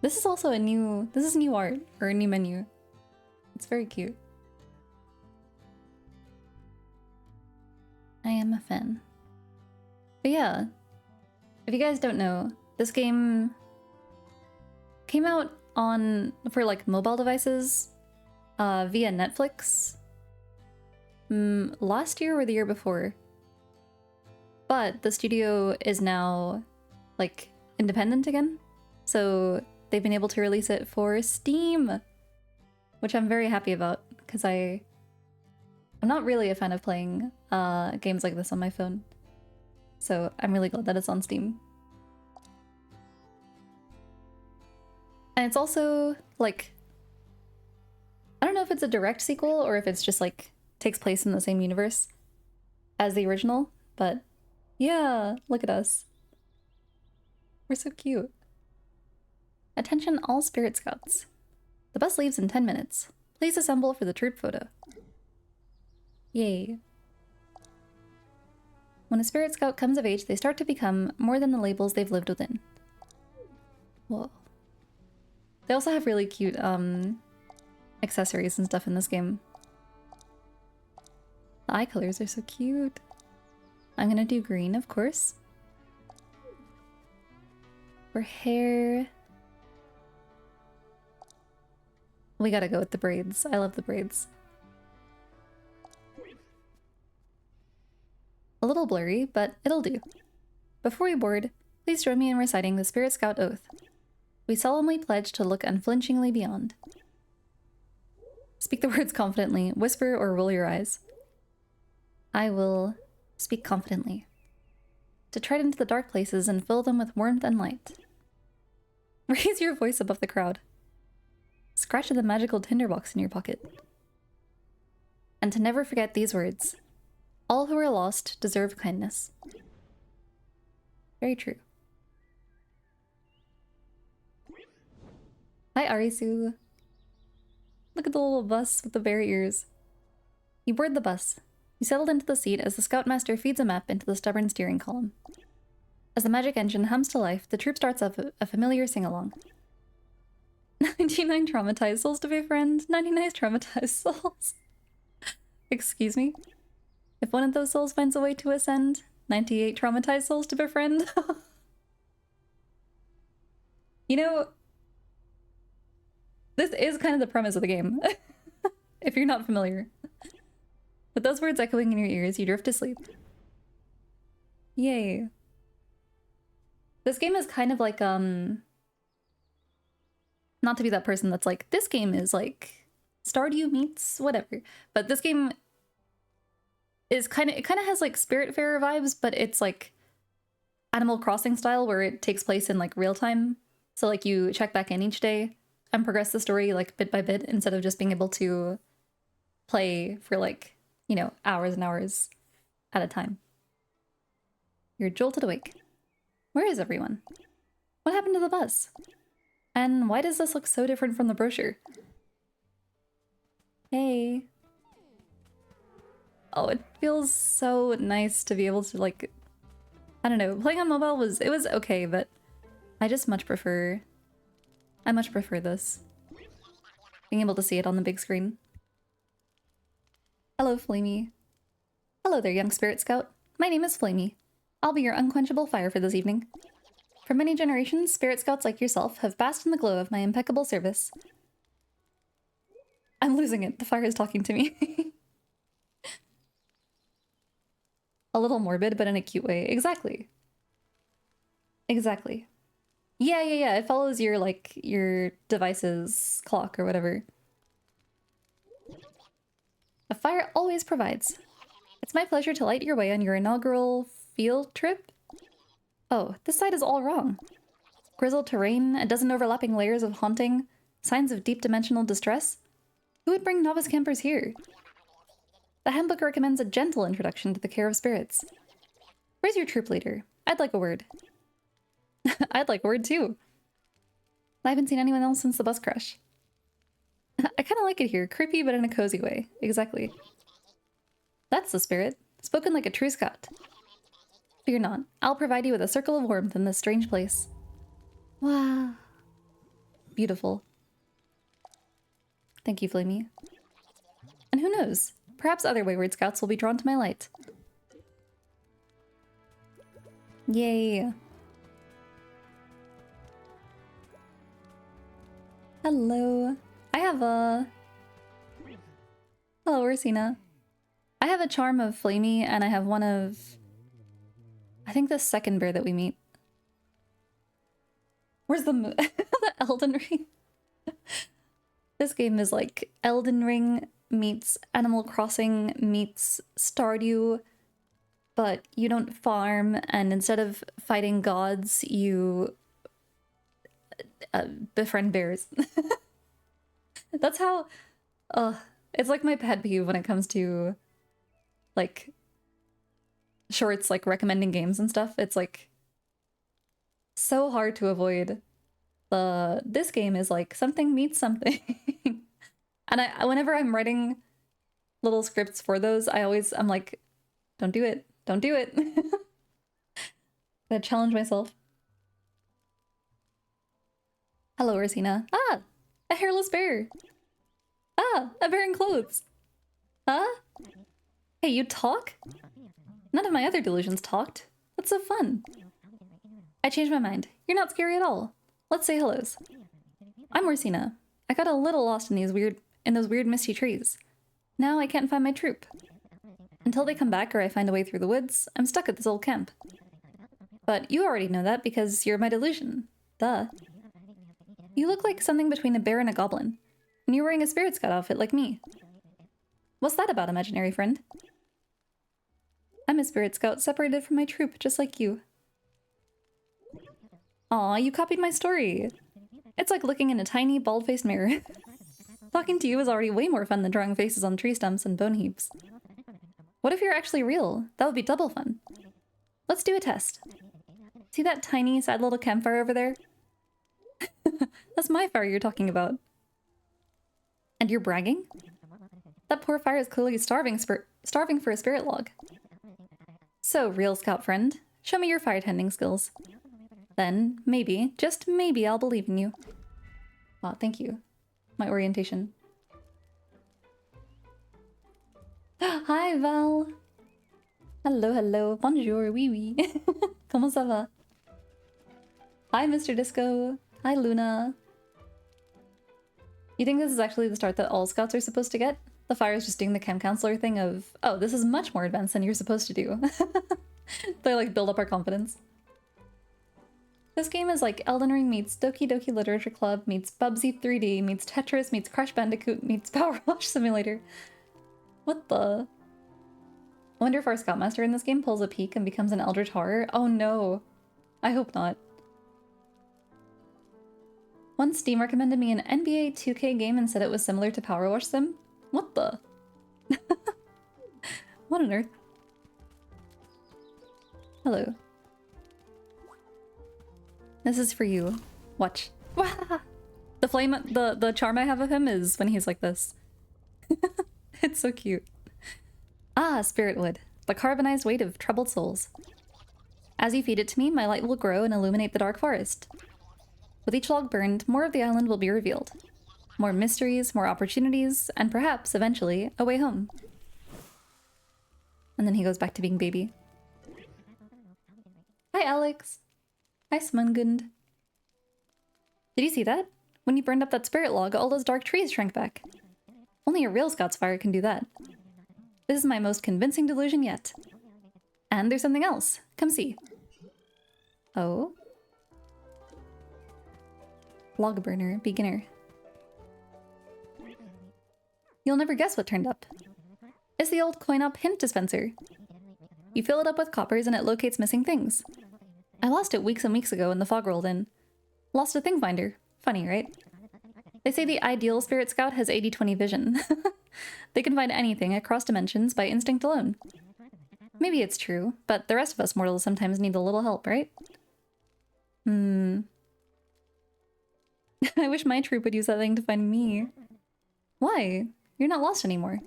This is also this is new art, or a new menu. It's very cute. I am a fan. But yeah, if you guys don't know, this game came out for like mobile devices via Netflix last year or the year before. But the studio is now like independent again. So they've been able to release it for Steam, which I'm very happy about because I'm not really a fan of playing games like this on my phone. So I'm really glad that it's on Steam. And it's also like, I don't know if it's a direct sequel or if it's just like takes place in the same universe as the original, but yeah, look at us. We're so cute. Attention all Spirit Scouts. The bus leaves in 10 minutes. Please assemble for the troop photo. Yay. When a Spirit Scout comes of age, they start to become more than the labels they've lived within. Whoa. They also have really cute accessories and stuff in this game. The eye colors are so cute. I'm gonna do green, of course. For hair... we gotta go with the braids. I love the braids. A little blurry, but it'll do. Before we board, please join me in reciting the Spirit Scout Oath. We solemnly pledge to look unflinchingly beyond. Speak the words confidently, whisper or roll your eyes. I will speak confidently. To tread into the dark places and fill them with warmth and light. Raise your voice above the crowd. Scratch the magical tinderbox in your pocket. And to never forget these words. All who are lost deserve kindness. Very true. Hi, Arisu. Look at the little bus with the bear ears. You board the bus. You settled into the seat as the Scoutmaster feeds a map into the stubborn steering column. As the magic engine hums to life, the troop starts up a familiar sing-along. 99 traumatized souls to befriend, 99 traumatized souls. Excuse me? If one of those souls finds a way to ascend, 98 traumatized souls to befriend. You know, this is kind of the premise of the game, if you're not familiar. With those words echoing in your ears, you drift to sleep. Yay. This game is kind of like, not to be that person that's like, this game is like Stardew meets whatever, but this game is it kind of has like Spiritfarer vibes, but it's like Animal Crossing style where it takes place in like real time. So like you check back in each day and progress the story like bit by bit instead of just being able to play for like, you know, hours and hours at a time. You're jolted awake. Where is everyone? What happened to the bus? And why does this look so different from the brochure? Hey. Oh, it feels so nice to be able to like, I don't know, playing on mobile was okay, but I much prefer this. Being able to see it on the big screen. Hello, Flamey. Hello there, young Spirit Scout. My name is Flamey. I'll be your unquenchable fire for this evening. For many generations, Spirit Scouts like yourself have basked in the glow of my impeccable service. I'm losing it. The fire is talking to me. A little morbid, but in a cute way. Exactly. Exactly. Yeah. It follows your, like, your device's clock or whatever. A fire always provides. It's my pleasure to light your way on your inaugural field trip. Oh, this side is all wrong. Grizzled terrain, a dozen overlapping layers of haunting, signs of deep dimensional distress. Who would bring novice campers here? The handbook recommends a gentle introduction to the care of spirits. Where's your troop leader? I'd like a word. I'd like a word too. I haven't seen anyone else since the bus crash. I kind of like it here. Creepy, but in a cozy way. Exactly. That's the spirit. Spoken like a true scout. Fear not. I'll provide you with a circle of warmth in this strange place. Wow. beautiful. Thank you, Flamey. And who knows? Perhaps other Wayward Scouts will be drawn to my light. Yay. Hello. I have a... Hello, Ursina. I have a charm of Flamey, and I have one of... I think the second bear that we meet. Where's the... the Elden Ring? This game is like Elden Ring meets Animal Crossing meets Stardew, but you don't farm, and instead of fighting gods, you befriend bears. That's how... it's like my pet peeve when it comes to, like, shorts, like, recommending games and stuff. It's, like, so hard to avoid. This game is, like, something meets something. And whenever I'm writing little scripts for those, I'm like, don't do it. Don't do it. I challenge myself. Hello, Ursina. Ah! A hairless bear! Ah! A bear in clothes! Huh? Hey, you talk? None of my other delusions talked. That's so fun. I changed my mind. You're not scary at all. Let's say hellos. I'm Ursina. I got a little lost in those weird misty trees. Now I can't find my troop. Until they come back or I find a way through the woods, I'm stuck at this old camp. But you already know that because you're my delusion. Duh. You look like something between a bear and a goblin. And you're wearing a Spirit Scout outfit like me. What's that about, imaginary friend? I'm a Spirit Scout separated from my troop, just like you. Aw, you copied my story. It's like looking in a tiny, bald-faced mirror. Talking to you is already way more fun than drawing faces on tree stumps and bone heaps. What if you're actually real? That would be double fun. Let's do a test. See that tiny, sad little campfire over there? That's my fire you're talking about. And you're bragging? That poor fire is clearly starving for a spirit log. So, real scout friend, show me your fire tending skills. Then, maybe, just maybe, I'll believe in you. Aw, thank you. My orientation. Hi, Val! Hello, hello. Bonjour, oui, oui. Comment ça va? Hi, Mr. Disco. Hi, Luna. You think this is actually the start that all scouts are supposed to get? The fire is just doing the camp counselor thing of, oh, this is much more advanced than you're supposed to do. They like build up our confidence. This game is like Elden Ring meets Doki Doki Literature Club meets Bubsy 3D meets Tetris meets Crash Bandicoot meets Power Wash Simulator. What the? I wonder if our Scoutmaster in this game pulls a peak and becomes an Eldritch Horror. Oh no. I hope not. Once Steam recommended me an NBA 2K game and said it was similar to Power Wash Sim. What the? What on earth? Hello. This is for you. Watch. The flame, the charm I have of him is when he's like this. It's so cute. Ah, spirit wood. The carbonized weight of troubled souls. As you feed it to me, my light will grow and illuminate the dark forest. With each log burned, more of the island will be revealed. More mysteries, more opportunities, and perhaps, eventually, a way home. And then he goes back to being baby. Hi, Alex. Hi, Smungund. Did you see that? When you burned up that spirit log, all those dark trees shrank back. Only a real Scout's fire can do that. This is my most convincing delusion yet. And there's something else. Come see. Oh? Log burner, beginner. You'll never guess what turned up. It's the old coin-op hint dispenser. You fill it up with coppers and it locates missing things. I lost it weeks and weeks ago when the fog rolled in. Lost a thing finder. Funny, right? They say the ideal Spirit Scout has 80/20 vision. They can find anything across dimensions by instinct alone. Maybe it's true, but the rest of us mortals sometimes need a little help, right? I wish my troop would use that thing to find me. Why? You're not lost anymore.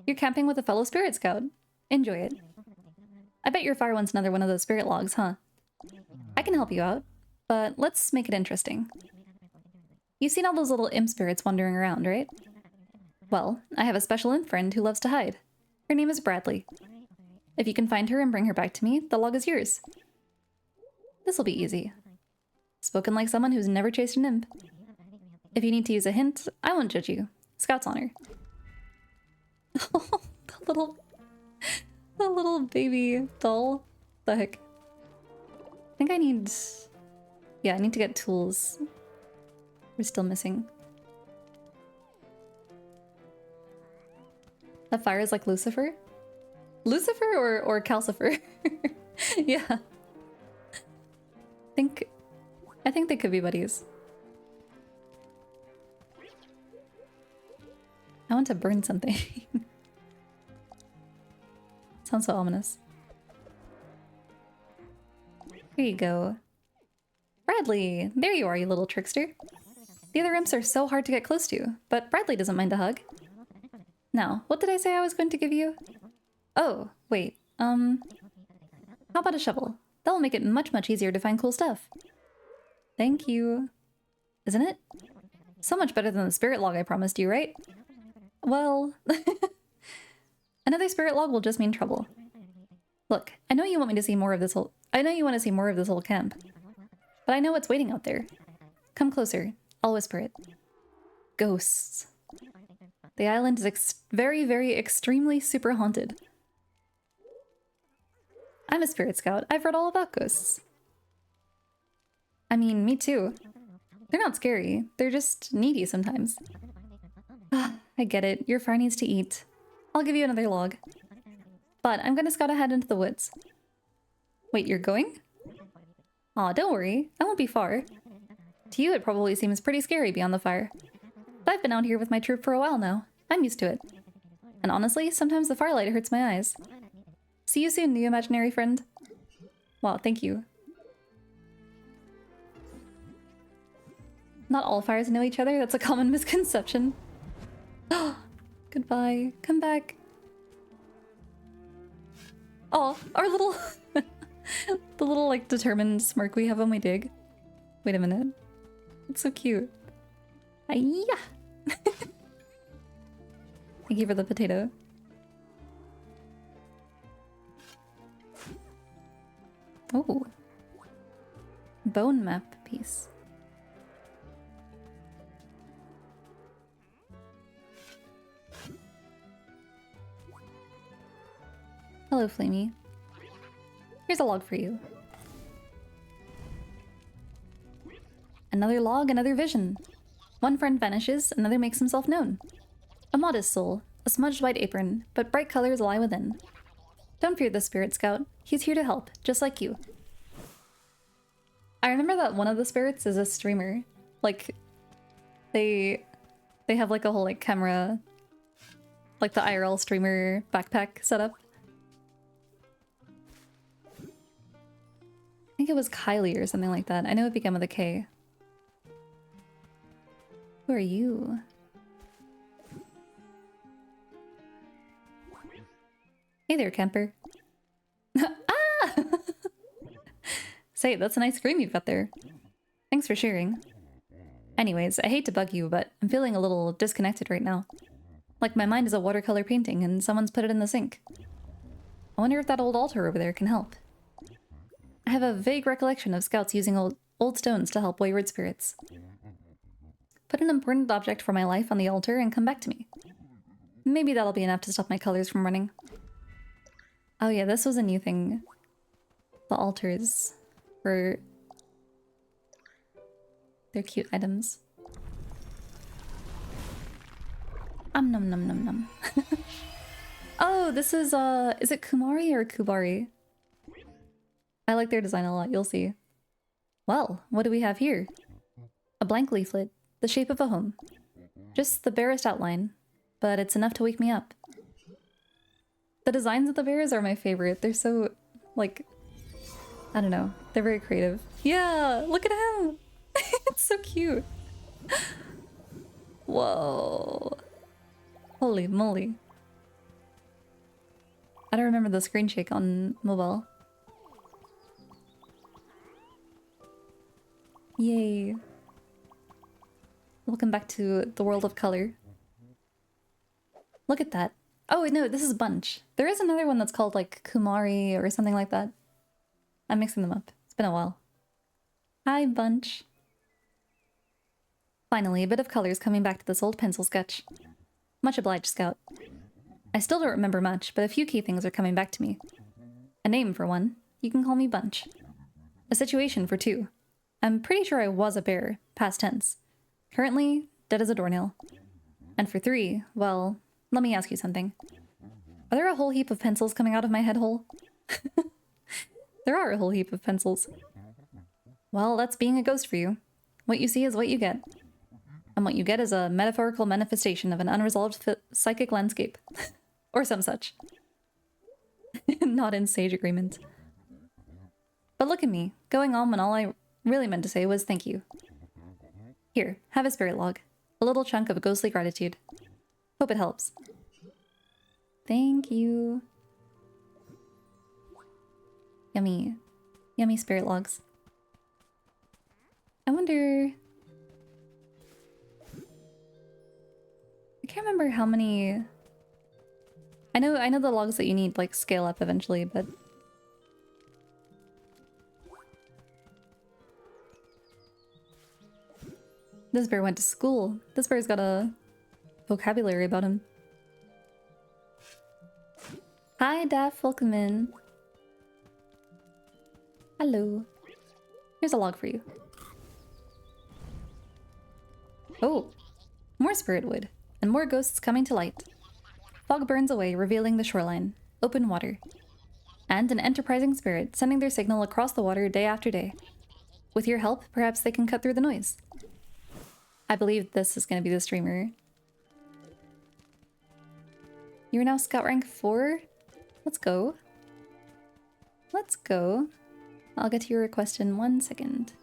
You're camping with a fellow Spirit Scout. Enjoy it. I bet your fire wants another one of those spirit logs, huh? I can help you out, but let's make it interesting. You've seen all those little imp spirits wandering around, right? Well, I have a special imp friend who loves to hide. Her name is Bradley. If you can find her and bring her back to me, the log is yours. This'll be easy. Spoken like someone who's never chased an imp. If you need to use a hint, I won't judge you. Scout's honor. Oh, the little baby doll. The heck? I think I need... Yeah, I need to get tools. We're still missing. That fire is like Lucifer? Lucifer or Calcifer? Yeah. I think they could be buddies. I want to burn something. Sounds so ominous. Here you go. Bradley! There you are, you little trickster. The other imps are so hard to get close to, but Bradley doesn't mind a hug. Now, what did I say I was going to give you? Oh, wait, how about a shovel? That will make it much, much easier to find cool stuff. Thank you. Isn't it? So much better than the spirit log I promised you, right? Well... Another spirit log will just mean trouble. Look, I know you want me to see more of this whole... I know you want to see more of this whole camp. But I know what's waiting out there. Come closer. I'll whisper it. Ghosts. The island is very, very extremely super haunted. I'm a spirit scout. I've read all about ghosts. I mean, me too. They're not scary. They're just needy sometimes. I get it. Your fire needs to eat. I'll give you another log. But I'm gonna scout ahead into the woods. Wait, you're going? Aw, don't worry. I won't be far. To you, it probably seems pretty scary beyond the fire. But I've been out here with my troop for a while now. I'm used to it. And honestly, sometimes the firelight hurts my eyes. See you soon, new imaginary friend. Wow, thank you. Not all fires know each other. That's a common misconception. Goodbye. Come back. Oh, our little... the little, like, determined smirk we have when we dig. Wait a minute. It's so cute. Hiya! Thank you for the potato. Oh. Bone map piece. Hello, Flamey. Here's a log for you. Another log, another vision. One friend vanishes, another makes himself known. A modest soul, a smudged white apron, but bright colors lie within. Don't fear the Spirit Scout. He's here to help, just like you. I remember that one of the spirits is a streamer. Like, they have like a whole like camera, like the IRL streamer backpack setup. I think it was Kylie or something like that. I know it began with a K. Who are you? Hey there, camper. Ah! Say, that's a nice scream you've got there. Thanks for sharing. Anyways, I hate to bug you, but I'm feeling a little disconnected right now. Like my mind is a watercolor painting and someone's put it in the sink. I wonder if that old altar over there can help. I have a vague recollection of scouts using old stones to help wayward spirits. Put an important object for my life on the altar and come back to me. Maybe that'll be enough to stop my colors from running. Oh yeah, this was a new thing. The altars for their cute items. Num num num num. Oh, this is it Kumari or Kubari? I like their design a lot, you'll see. Well, what do we have here? A blank leaflet, the shape of a home. Just the barest outline, but it's enough to wake me up. The designs of the bears are my favorite. They're so, like, I don't know. They're very creative. Yeah, look at him! It's so cute. Whoa. Holy moly. I don't remember the screen shake on mobile. Yay. Welcome back to the world of color. Look at that. Oh, no, this is Bunch. There is another one that's called, like, Kumari or something like that. I'm mixing them up. It's been a while. Hi, Bunch. Finally, a bit of colors coming back to this old pencil sketch. Much obliged, Scout. I still don't remember much, but a few key things are coming back to me. A name, for one. You can call me Bunch. A situation, for two. I'm pretty sure I was a bear, past tense. Currently, dead as a doornail. And for three, well, let me ask you something. Are there a whole heap of pencils coming out of my head hole? There are a whole heap of pencils. Well, that's being a ghost for you. What you see is what you get. And what you get is a metaphorical manifestation of an unresolved psychic landscape. Or some such. Not in sage agreement. But look at me, going on when all I really meant to say was thank you. Here, have a spirit log. A little chunk of ghostly gratitude. Hope it helps. Thank you. Yummy. Yummy spirit logs. I wonder... I can't remember how many... I know the logs that you need, like, scale up eventually, but... This bear went to school. This bear's got a vocabulary about him. Hi, Daff. Welcome in. Hello. Here's a log for you. Oh, more spirit wood, and more ghosts coming to light. Fog burns away, revealing the shoreline. Open water. And an enterprising spirit sending their signal across the water day after day. With your help, perhaps they can cut through the noise. I believe this is going to be the streamer. You're now Scout rank 4? Let's go. Let's go. I'll get to your request in 1 second.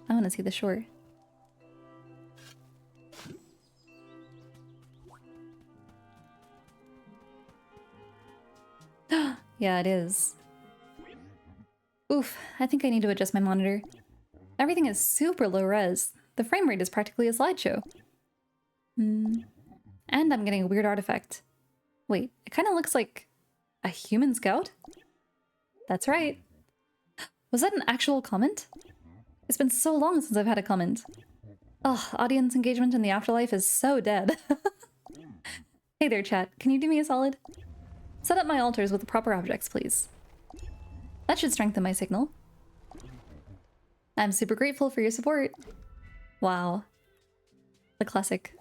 I want to see the shore. Yeah, it is. Oof, I think I need to adjust my monitor. Everything is super low res. The frame rate is practically a slideshow. And I'm getting a weird artifact. Wait, it kind of looks like a human scout? That's right. Was that an actual comment? It's been so long since I've had a comment. Oh, audience engagement in the afterlife is so dead. Hey there, chat. Can you do me a solid? Set up my altars with the proper objects, please. That should strengthen my signal. I'm super grateful for your support. Wow. The classic.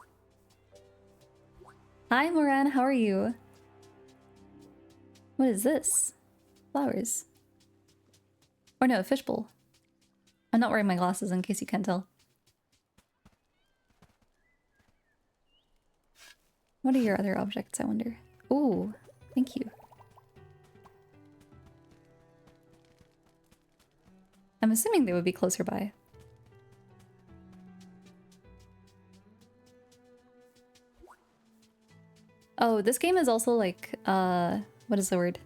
Hi, Moran. How are you? What is this? Flowers. Or no, a fishbowl. I'm not wearing my glasses in case you can't tell. What are your other objects, I wonder? Ooh, thank you. I'm assuming they would be closer by. Oh, this game is also like, what is the word?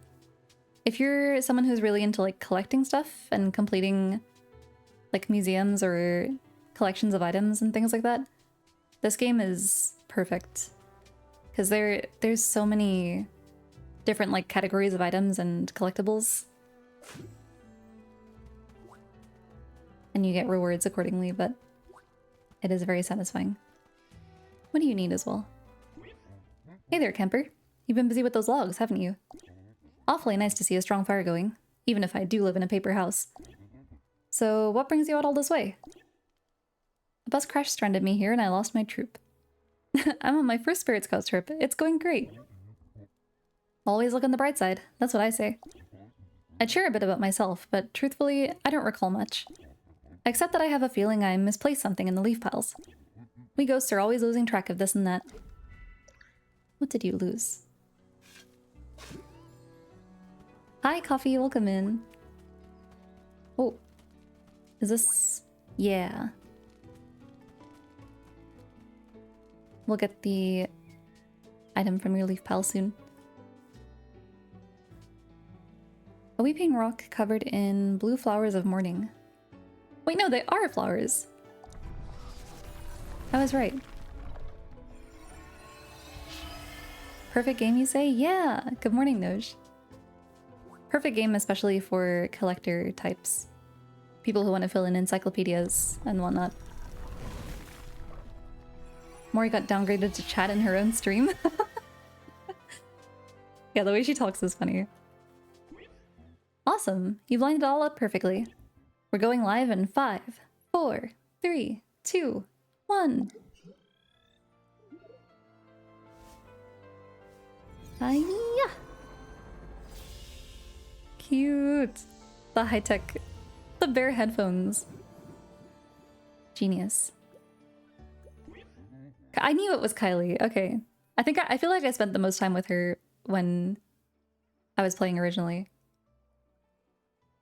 If you're someone who's really into like collecting stuff and completing like museums or collections of items and things like that, this game is perfect. Because there's so many different like categories of items and collectibles. And you get rewards accordingly, but it is very satisfying. What do you need as well? Hey there, Kemper. You've been busy with those logs, haven't you? Awfully nice to see a strong fire going, even if I do live in a paper house. So, what brings you out all this way? A bus crash stranded me here and I lost my troop. I'm on my first Spirit Scouts trip. It's going great. Always look on the bright side, that's what I say. I'd share a bit about myself, but truthfully, I don't recall much. Except that I have a feeling I misplaced something in the leaf piles. We ghosts are always losing track of this and that. What did you lose? Hi, Coffee, welcome in. Oh. Is this... Yeah. We'll get the item from your leaf pile soon. A weeping rock covered in blue flowers of morning. Wait, no, they are flowers. I was right. Perfect game, you say? Yeah! Good morning, Noj. Perfect game especially for collector types. People who want to fill in encyclopedias and whatnot. Mori got downgraded to chat in her own stream. Yeah, the way she talks is funny. Awesome! You've lined it all up perfectly. We're going live in 5, 4, 3, 2, 1. Hiya! Cute! The high-tech... The bear headphones. Genius. I knew it was Kylie. Okay. I feel like I spent the most time with her when I was playing originally.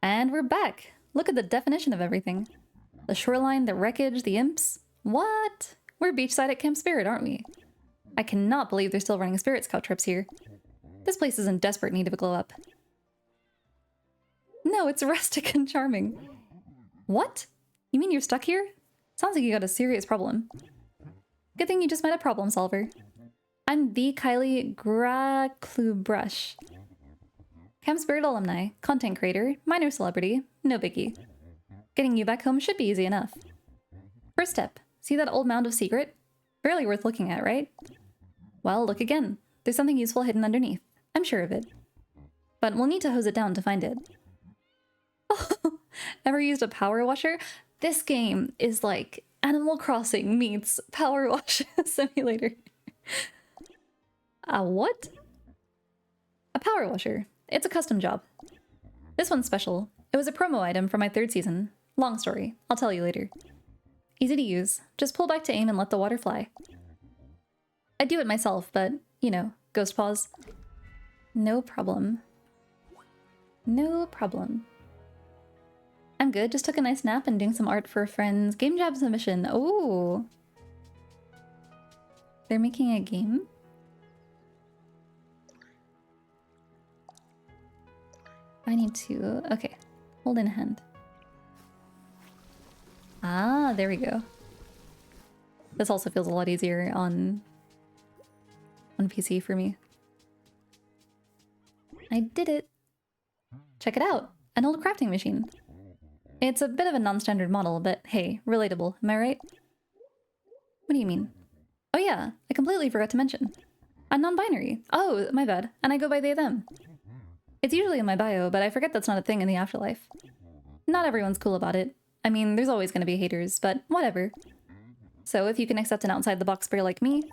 And we're back! Look at the definition of everything. The shoreline, the wreckage, the imps. What? We're beachside at Camp Spirit, aren't we? I cannot believe they're still running Spirit Scout trips here. This place is in desperate need of a glow up. No, it's rustic and charming. What? You mean you're stuck here? Sounds like you got a serious problem. Good thing you just met a problem solver. I'm the Kylie Graclubrush. Camp Spirit alumni, content creator, minor celebrity, no biggie. Getting you back home should be easy enough. First step, see that old mound of secret? Barely worth looking at, right? Well, look again. There's something useful hidden underneath. I'm sure of it. But we'll need to hose it down to find it. Ever used a power washer? This game is like Animal Crossing meets Power Wash Simulator. What? A power washer. It's a custom job. This one's special. It was a promo item for my 3rd season. Long story. I'll tell you later. Easy to use. Just pull back to aim and let the water fly. I do it myself, but, you know, ghost paws. No problem. No problem. I'm good. Just took a nice nap and doing some art for a friend's game jam submission. Oh. They're making a game? I need to... Okay. Hold in hand. Ah, there we go. This also feels a lot easier on PC for me. I did it! Check it out! An old crafting machine. It's a bit of a non-standard model, but hey, relatable, am I right? What do you mean? Oh yeah, I completely forgot to mention. I'm non-binary. Oh, my bad. And I go by they, them. It's usually in my bio, but I forget that's not a thing in the afterlife. Not everyone's cool about it. I mean, there's always gonna be haters, but whatever. So if you can accept an outside-the-box bear like me,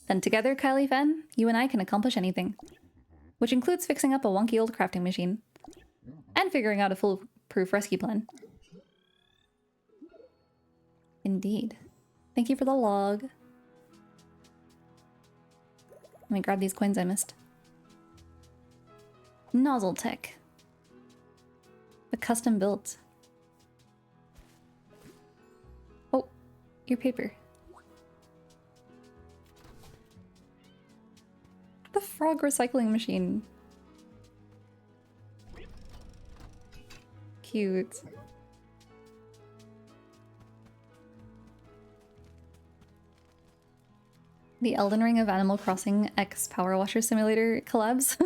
then together, Kylie fan, you and I can accomplish anything. Which includes fixing up a wonky old crafting machine. And figuring out a foolproof rescue plan. Indeed. Thank you for the log. Let me grab these coins I missed. Nozzle tech. The custom built. Oh, your paper. The frog recycling machine. Cute. The Elden Ring of Animal Crossing X Power Washer Simulator collabs.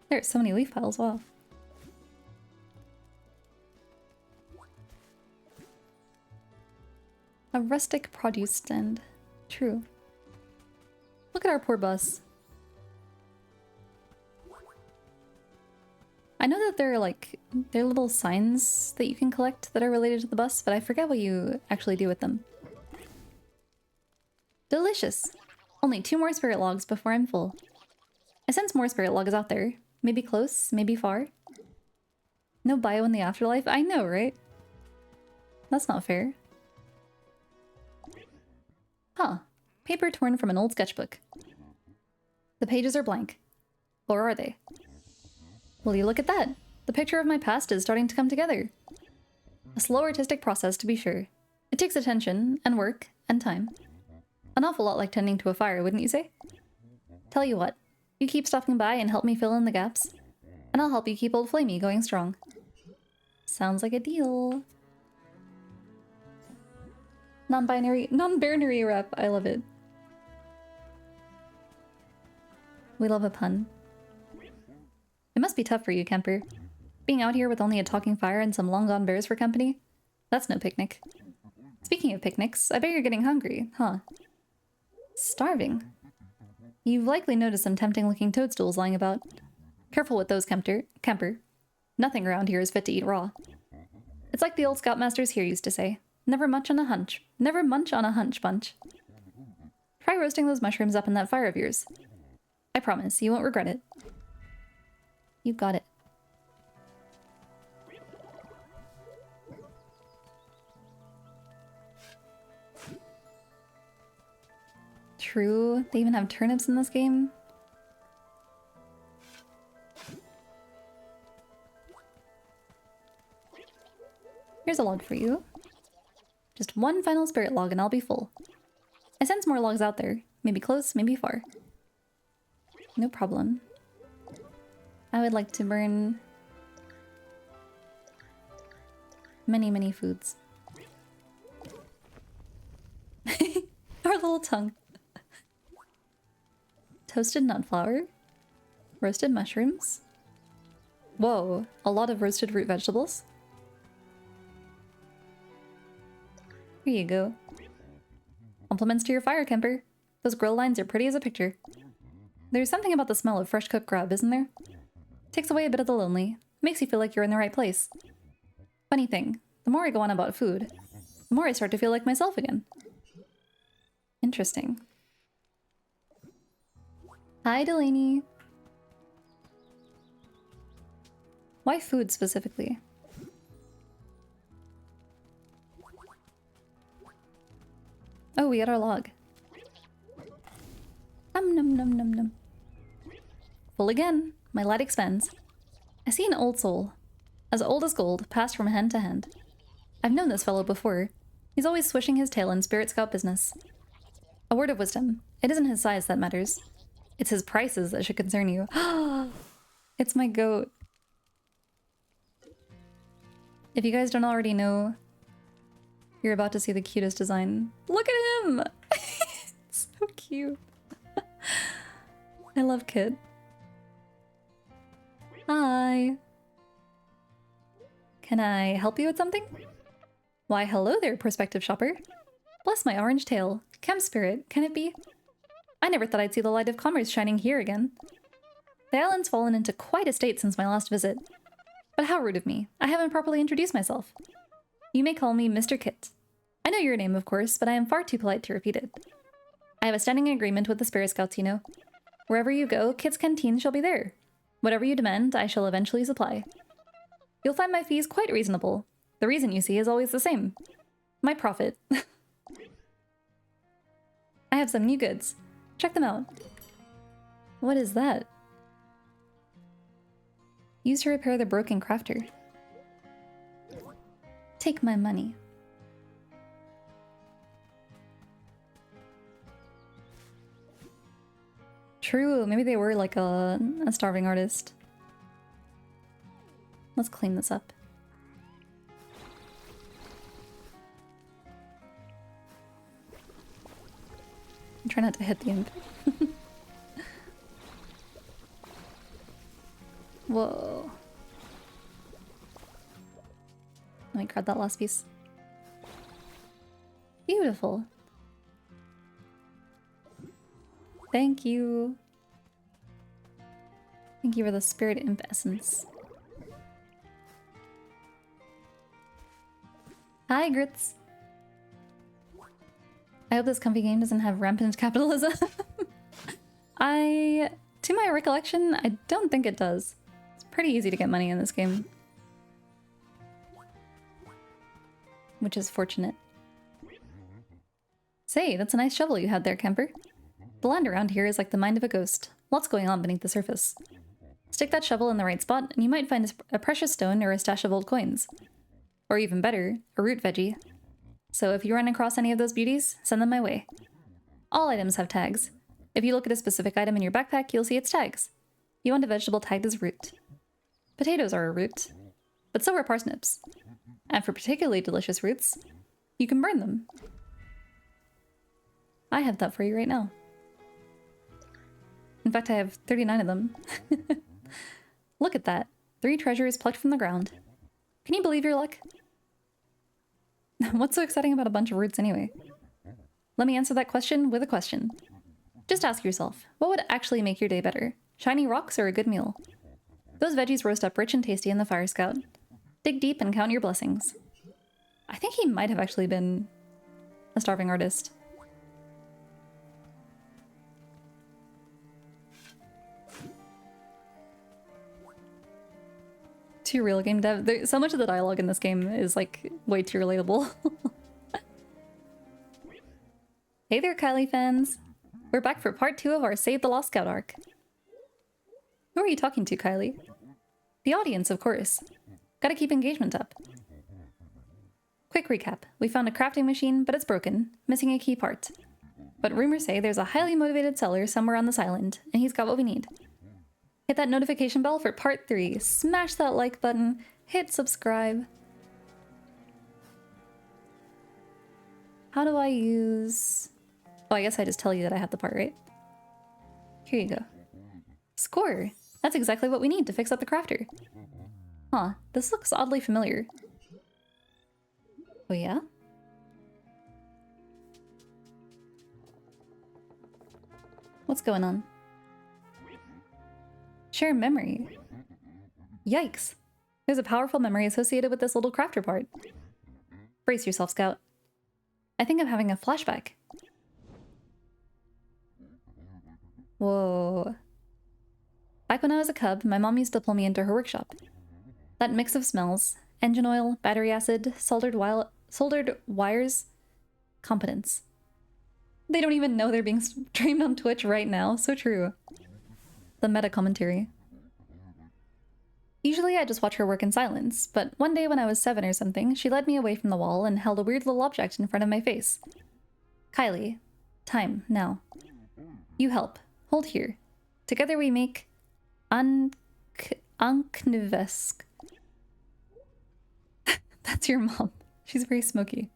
There's so many leaf piles, wow. A rustic produce stand. True. Look at our poor bus. I know that there are little signs that you can collect that are related to the bus, but I forget what you actually do with them. Delicious! Only 2 more spirit logs before I'm full. I sense more spirit logs out there. Maybe close, maybe far. No bio in the afterlife? I know, right? That's not fair. Huh. Paper torn from an old sketchbook. The pages are blank. Or are they? Will you look at that? The picture of my past is starting to come together. A slow artistic process, to be sure. It takes attention, and work, and time. An awful lot like tending to a fire, wouldn't you say? Tell you what, you keep stopping by and help me fill in the gaps, and I'll help you keep Old Flamey going strong. Sounds like a deal. Non-binary rep. I love it. We love a pun. It must be tough for you, Kemper. Being out here with only a talking fire and some long-gone bears for company? That's no picnic. Speaking of picnics, I bet you're getting hungry, huh? Starving? You've likely noticed some tempting-looking toadstools lying about. Careful with those, Kemper. Nothing around here is fit to eat raw. It's like the old scoutmasters here used to say. Never munch on a hunch. Never munch on a hunch bunch. Try roasting those mushrooms up in that fire of yours. I promise, you won't regret it. You got it. True, they even have turnips in this game. Here's a log for you. Just one final spirit log and I'll be full. I sense more logs out there. Maybe close, maybe far. No problem. I would like to burn many, many foods. Our little tongue. Toasted nut flour. Roasted mushrooms. Whoa, a lot of roasted root vegetables. Here you go. Compliments to your fire, Kemper. Those grill lines are pretty as a picture. There's something about the smell of fresh cooked grub, isn't there? Takes away a bit of the lonely. Makes you feel like you're in the right place. Funny thing, the more I go on about food, the more I start to feel like myself again. Interesting. Hi, Delaney. Why food specifically? Oh, we got our log. Num num num num num. Full again. My light expands. I see an old soul. As old as gold, passed from hand to hand. I've known this fellow before. He's always swishing his tail in Spirit Scout business. A word of wisdom. It isn't his size that matters. It's his prices that should concern you. It's my goat. If you guys don't already know, you're about to see the cutest design. Look at him! It's so cute. I love Kid. Hi. Can I help you with something? Why, hello there, prospective shopper. Bless my orange tail. Chem spirit, can it be? I never thought I'd see the light of commerce shining here again. The island's fallen into quite a state since my last visit. But how rude of me. I haven't properly introduced myself. You may call me Mr. Kit. I know your name, of course, but I am far too polite to repeat it. I have a standing agreement with the Spirit Scouts, you know. Wherever you go, Kit's Canteen shall be there. Whatever you demand, I shall eventually supply. You'll find my fees quite reasonable. The reason, you see, is always the same. My profit. I have some new goods. Check them out. What is that? Used to repair the broken crafter. Take my money. True, maybe they were like a starving artist. Let's clean this up. Try not to hit the imp. Whoa. Let me grab that last piece. Beautiful. Thank you. Thank you for the spirit imp essence. Hi, Grits. I hope this comfy game doesn't have rampant capitalism. To my recollection, I don't think it does. It's pretty easy to get money in this game. Which is fortunate. Say, that's a nice shovel you had there, Kemper. The land around here is like the mind of a ghost. Lots going on beneath the surface. Stick that shovel in the right spot, and you might find a precious stone or a stash of old coins. Or even better, a root veggie. So if you run across any of those beauties, send them my way. All items have tags. If you look at a specific item in your backpack, you'll see its tags. You want a vegetable tagged as root. Potatoes are a root. but so are parsnips. And for particularly delicious roots, you can burn them. I have that for you right now. In fact, I have 39 of them. Look at that. 3 treasures plucked from the ground. Can you believe your luck? What's so exciting about a bunch of roots anyway? Let me answer that question with a question. Just ask yourself, what would actually make your day better? Shiny rocks or a good meal? Those veggies roast up rich and tasty in the Fire Scout. Dig deep and count your blessings. I think he might have actually been a starving artist. Too real game dev. So much of the dialogue in this game is like way too relatable. Hey there, Kylie fans. We're back for part 2 of our Save the Lost Scout arc. Who are you talking to, Kylie? The audience, of course. Gotta keep engagement up. Quick recap. We found a crafting machine, but it's broken, missing a key part. But rumors say there's a highly motivated seller somewhere on this island, and he's got what we need. Hit that notification bell for part 3. Smash that like button. Hit subscribe. How do I use... Oh, I guess I just tell you that I have the part, right? Here you go. Score! That's exactly what we need to fix up the crafter. Huh, this looks oddly familiar. Oh yeah? What's going on? Share memory. Yikes. There's a powerful memory associated with this little crafter part. Brace yourself, Scout. I think I'm having a flashback. Whoa. Back when I was a cub, my mom used to pull me into her workshop. That mix of smells, engine oil, battery acid, soldered wires, competence. They don't even know they're being streamed on Twitch right now. So true. The meta commentary. Usually I just watch her work in silence, but one day when I was 7 or something, she led me away from the wall and held a weird little object in front of my face. Kylie. Time, now. You help. Hold here. Together we make... Anknevesk. That's your mom. She's very smoky.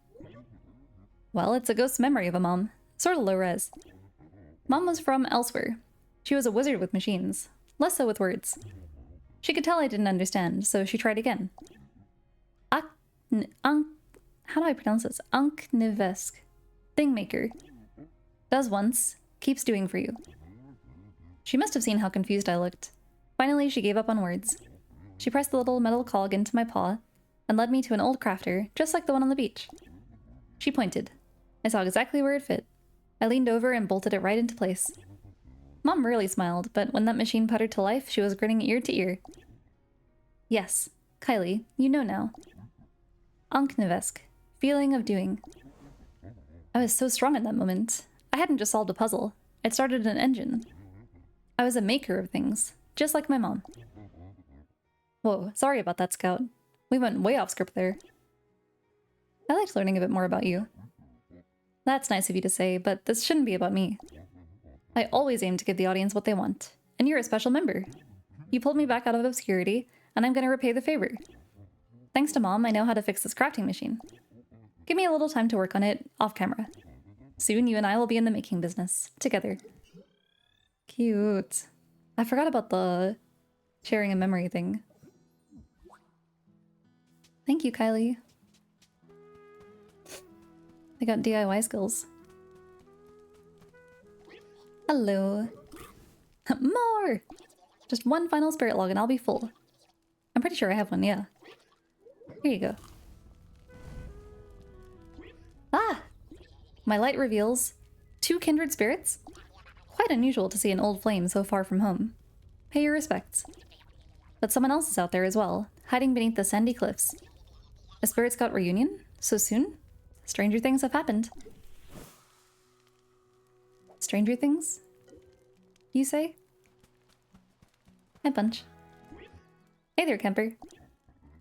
Well, it's a ghost memory of a mom. Sort of low res. Mom was from elsewhere. She was a wizard with machines. Less so with words. She could tell I didn't understand, so she tried again. How do I pronounce this? Anknevesk. Thingmaker. Does once. Keeps doing for you. She must have seen how confused I looked. Finally, she gave up on words. She pressed the little metal cog into my paw and led me to an old crafter, just like the one on the beach. She pointed. I saw exactly where it fit. I leaned over and bolted it right into place. Mom rarely smiled, but when that machine puttered to life, she was grinning ear to ear. Yes, Kylie, you know now. Anknevesk. Feeling of doing. I was so strong in that moment. I hadn't just solved a puzzle. I'd started an engine. I was a maker of things, just like my mom. Whoa, sorry about that, Scout. We went way off script there. I liked learning a bit more about you. That's nice of you to say, but this shouldn't be about me. I always aim to give the audience what they want, and you're a special member. You pulled me back out of obscurity, and I'm gonna repay the favor. Thanks to Mom, I know how to fix this crafting machine. Give me a little time to work on it, off camera. Soon you and I will be in the making business, together. Cute. I forgot about the sharing a memory thing. Thank you, Kylie. I got DIY skills. Hello. More! Just one final spirit log and I'll be full. I'm pretty sure I have one, yeah. Here you go. Ah! My light reveals 2 kindred spirits? Quite unusual to see an old flame so far from home. Pay your respects. But someone else is out there as well, hiding beneath the sandy cliffs. A Spirit Scout reunion? So soon? Stranger things have happened. Stranger things? You say? Hi, Bunch. Hey there, Kemper.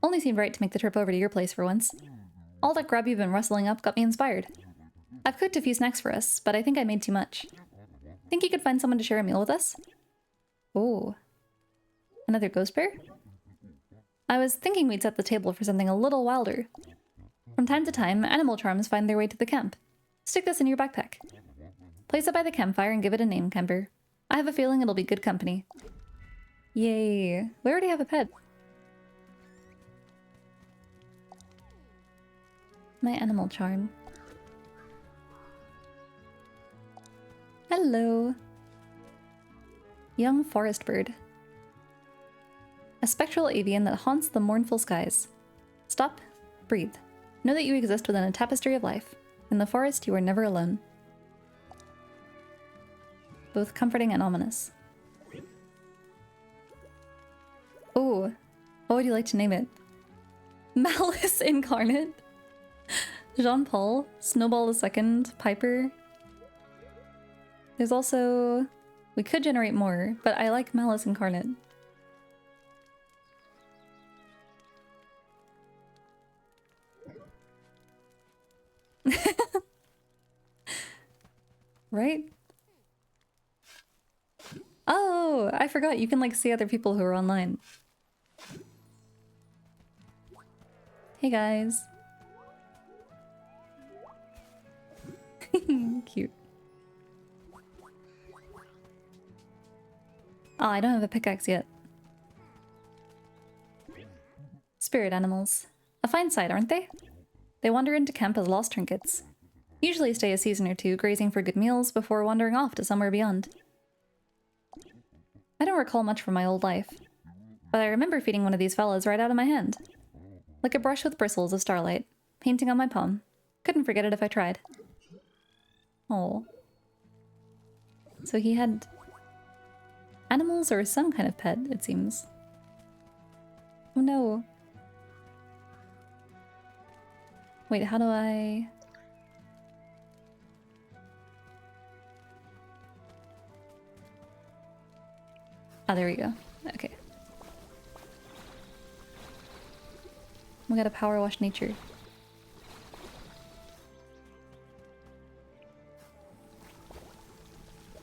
Only seemed right to make the trip over to your place for once. All that grub you've been rustling up got me inspired. I've cooked a few snacks for us, but I think I made too much. Think you could find someone to share a meal with us? Oh. Another ghost bear? I was thinking we'd set the table for something a little wilder. From time to time, animal charms find their way to the camp. Stick this in your backpack. Place it by the campfire and give it a name, Kemper. I have a feeling it'll be good company. Yay. We already have a pet. My animal charm. Hello. Young forest bird. A spectral avian that haunts the mournful skies. Stop, breathe. Know that you exist within a tapestry of life. In the forest, you are never alone. Both comforting and ominous. Oh, what would you like to name it? Malice Incarnate? Jean-Paul, Snowball II, Piper. There's also... We could generate more, but I like Malice Incarnate. Right? Oh, I forgot. You can like see other people who are online. Hey guys. Cute. Oh, I don't have a pickaxe yet. Spirit animals. A fine sight, aren't they? They wander into camp as lost trinkets. Usually stay a season or two, grazing for good meals before wandering off to somewhere beyond. I don't recall much from my old life, but I remember feeding one of these fellas right out of my hand. Like a brush with bristles of starlight, painting on my palm. Couldn't forget it if I tried. Oh. So he had animals or some kind of pet, it seems. Oh no. Wait, how do I... Oh, there we go. Okay. We gotta power wash nature.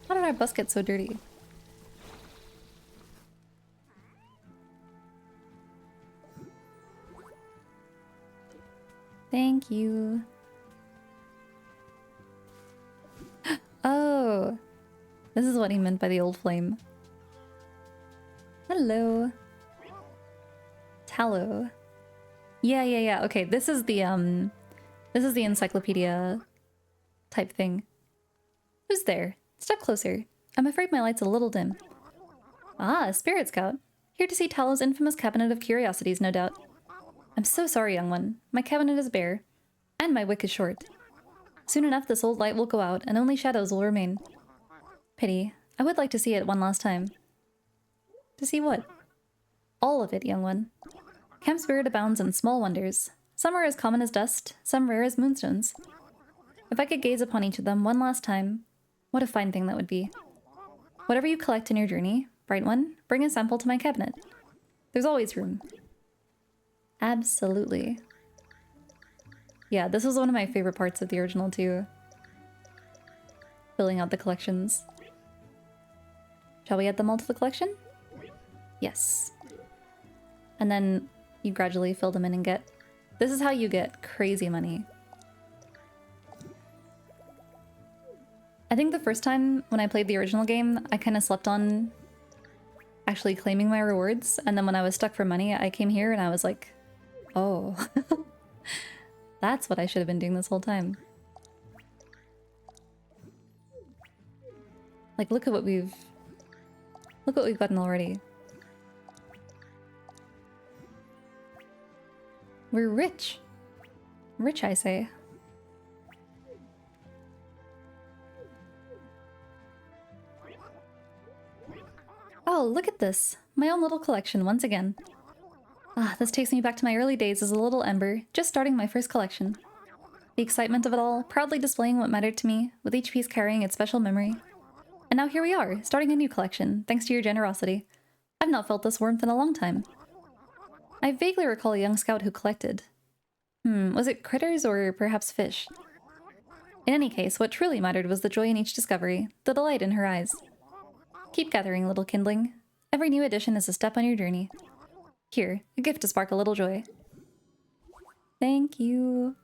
How did our bus get so dirty? Thank you. Oh, this is what he meant by the old flame. Hello. Tallow. Yeah. Okay, this is the encyclopedia type thing. Who's there? Step closer. I'm afraid my light's a little dim. Ah, a spirit scout. Here to see Tallow's infamous cabinet of curiosities, no doubt. I'm so sorry, young one. My cabinet is bare. And my wick is short. Soon enough, this old light will go out, and only shadows will remain. Pity. I would like to see it one last time. To see what? All of it, young one. Camp spirit abounds in small wonders. Some are as common as dust, some rare as moonstones. If I could gaze upon each of them one last time, what a fine thing that would be. Whatever you collect in your journey, bright one, bring a sample to my cabinet. There's always room. Absolutely. Yeah, this was one of my favorite parts of the original too. Filling out the collections. Shall we add them all to the collection? Yes. And then you gradually fill them in and get... This is how you get crazy money. I think the first time when I played the original game, I kind of slept on actually claiming my rewards. And then when I was stuck for money, I came here and I was like, oh, that's what I should have been doing this whole time. Like, look at what we've gotten already. We're rich. Rich, I say. Oh, look at this. My own little collection once again. Ah, this takes me back to my early days as a little ember, just starting my first collection. The excitement of it all, proudly displaying what mattered to me, with each piece carrying its special memory. And now here we are, starting a new collection, thanks to your generosity. I've not felt this warmth in a long time. I vaguely recall a young scout who collected. Was it critters or perhaps fish? In any case, what truly mattered was the joy in each discovery, the delight in her eyes. Keep gathering, little kindling. Every new addition is a step on your journey. Here, a gift to spark a little joy. Thank you.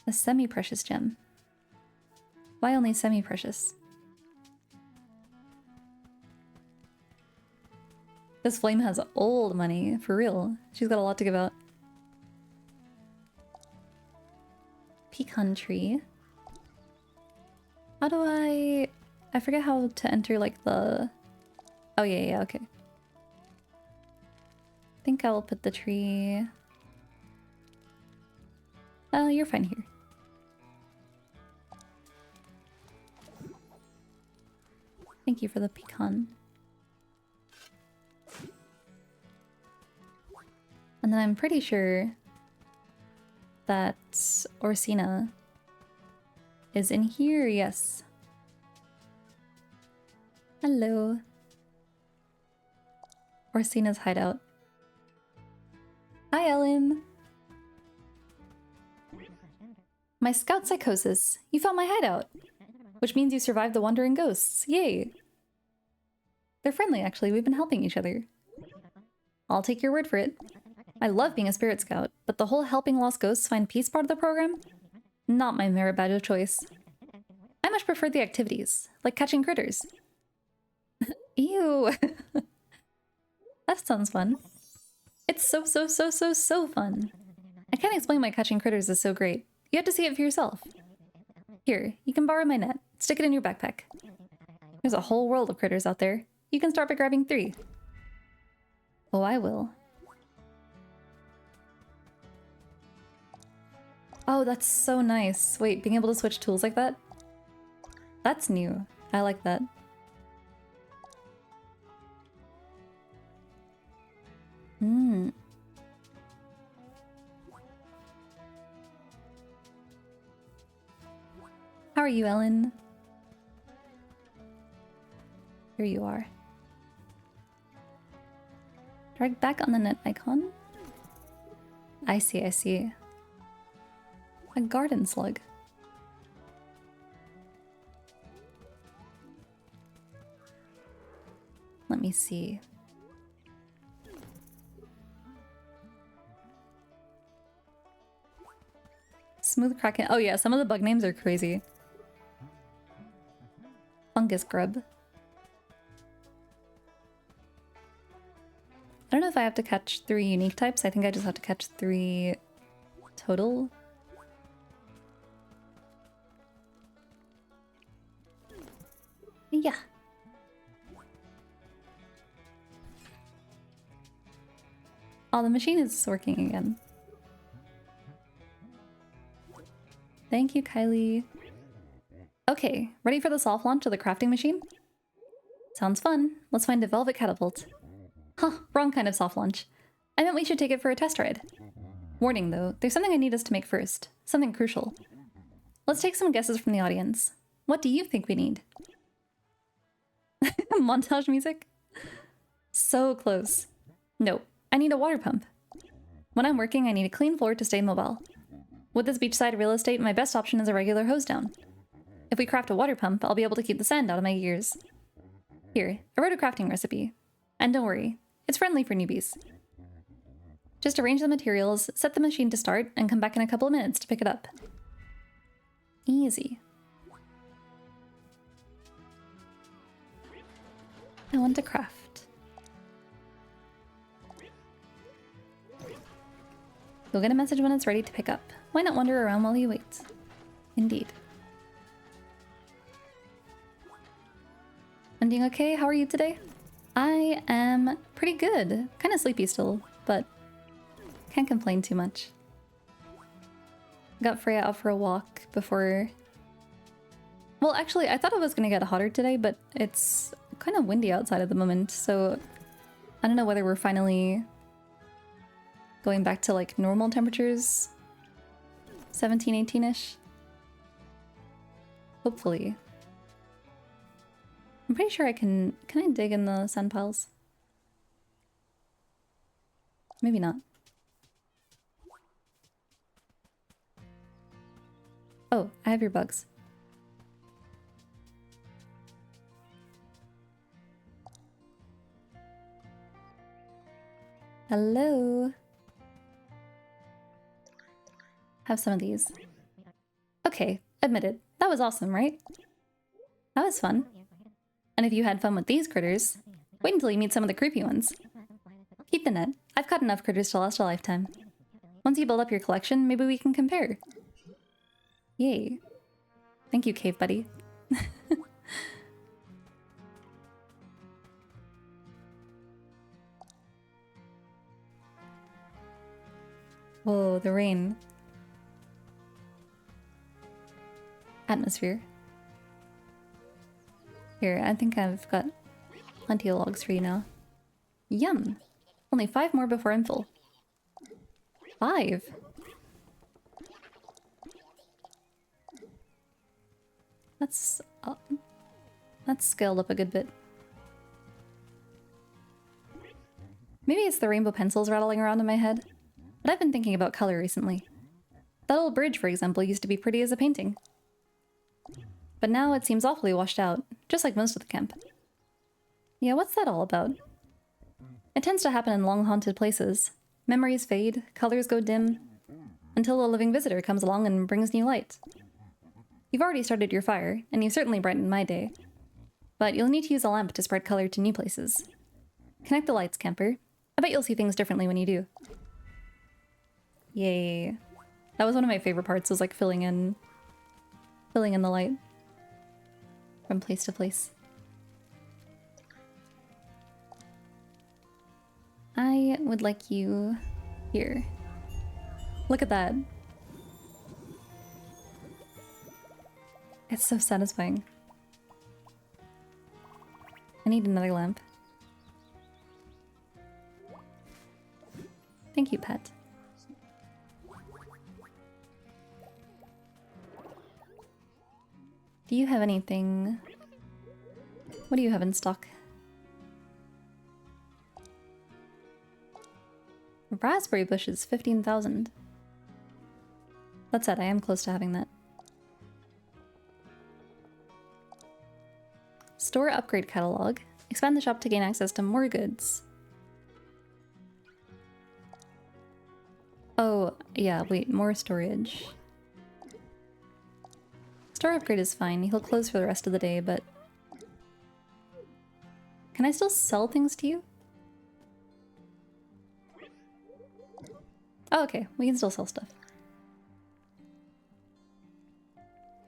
A semi-precious gem. Why only semi-precious? This flame has old money, for real. She's got a lot to give out. Pecan tree. How do I forget how to enter like the... Oh yeah, okay. I think I will put the tree... Oh, you're fine here. Thank you for the pecan. And then I'm pretty sure that Orsina is in here, yes. Hello. Orsina's hideout. Hi, Ellen. My scout psychosis. You found my hideout. Which means you survived the wandering ghosts. Yay. They're friendly, actually. We've been helping each other. I'll take your word for it. I love being a spirit scout, but the whole helping lost ghosts find peace part of the program? Not my merit badge of choice. I much prefer the activities, like catching critters. Ew. That sounds fun. It's so fun. I can't explain why catching critters is so great. You have to see it for yourself. Here, you can borrow my net. Stick it in your backpack. There's a whole world of critters out there. You can start by grabbing 3. Oh, I will. Oh, that's so nice. Wait, being able to switch tools like that? That's new. I like that. Hmm. How are you, Ellen? Here you are. Drag back on the net icon. I see, I see. A garden slug. Let me see. Smooth Kraken. Oh yeah, some of the bug names are crazy. Fungus grub. I don't know if I have to catch 3 unique types. I think I just have to catch 3 total. Yeah. Oh, the machine is working again. Thank you, Kylie. Okay, ready for the soft launch of the crafting machine? Sounds fun. Let's find a velvet catapult. Huh, wrong kind of soft launch. I meant we should take it for a test ride. Warning though, there's something I need us to make first. Something crucial. Let's take some guesses from the audience. What do you think we need? Montage music? So close. Nope, I need a water pump. When I'm working, I need a clean floor to stay mobile. With this beachside real estate, my best option is a regular hose down. If we craft a water pump, I'll be able to keep the sand out of my gears. Here, I wrote a crafting recipe. And don't worry, it's friendly for newbies. Just arrange the materials, set the machine to start, and come back in a couple of minutes to pick it up. Easy. I want to craft. You'll get a message when it's ready to pick up. Why not wander around while you wait? Indeed. I'm doing okay. How are you today? I am pretty good. Kind of sleepy still, but can't complain too much. Got Freya out for a walk before... Well, actually, I thought it was going to get hotter today, but it's kind of windy outside at the moment, so I don't know whether we're finally going back to like normal temperatures. 17, 18-ish. Hopefully. I'm pretty sure I can I dig in the sand piles? Maybe not. Oh, I have your bugs. Hello. Have some of these. Okay, admitted. That was awesome, right? That was fun. And if you had fun with these critters, wait until you meet some of the creepy ones. Keep the net. I've caught enough critters to last a lifetime. Once you build up your collection, maybe we can compare. Yay. Thank you, cave buddy. Whoa, the rain. Atmosphere. Here, I think I've got plenty of logs for you now. Yum! Only 5 more before I'm full. 5? That's scaled up a good bit. Maybe it's the rainbow pencils rattling around in my head, but I've been thinking about color recently. That old bridge, for example, used to be pretty as a painting. But now it seems awfully washed out, just like most of the camp. Yeah, what's that all about? It tends to happen in long haunted places. Memories fade, colors go dim, until a living visitor comes along and brings new light. You've already started your fire, and you've certainly brightened my day. But you'll need to use a lamp to spread color to new places. Connect the lights, camper. I bet you'll see things differently when you do. Yay. That was one of my favorite parts, was like filling in the light from place to place. I would like you here. Look at that. It's so satisfying. I need another lamp. Thank you, pet. Do you have anything? What do you have in stock? Raspberry bushes, 15,000. That said, I am close to having that. Store upgrade catalog. Expand the shop to gain access to more goods. Oh, yeah, wait, more storage. Store upgrade is fine. He'll close for the rest of the day, but... Can I still sell things to you? Oh, okay. We can still sell stuff.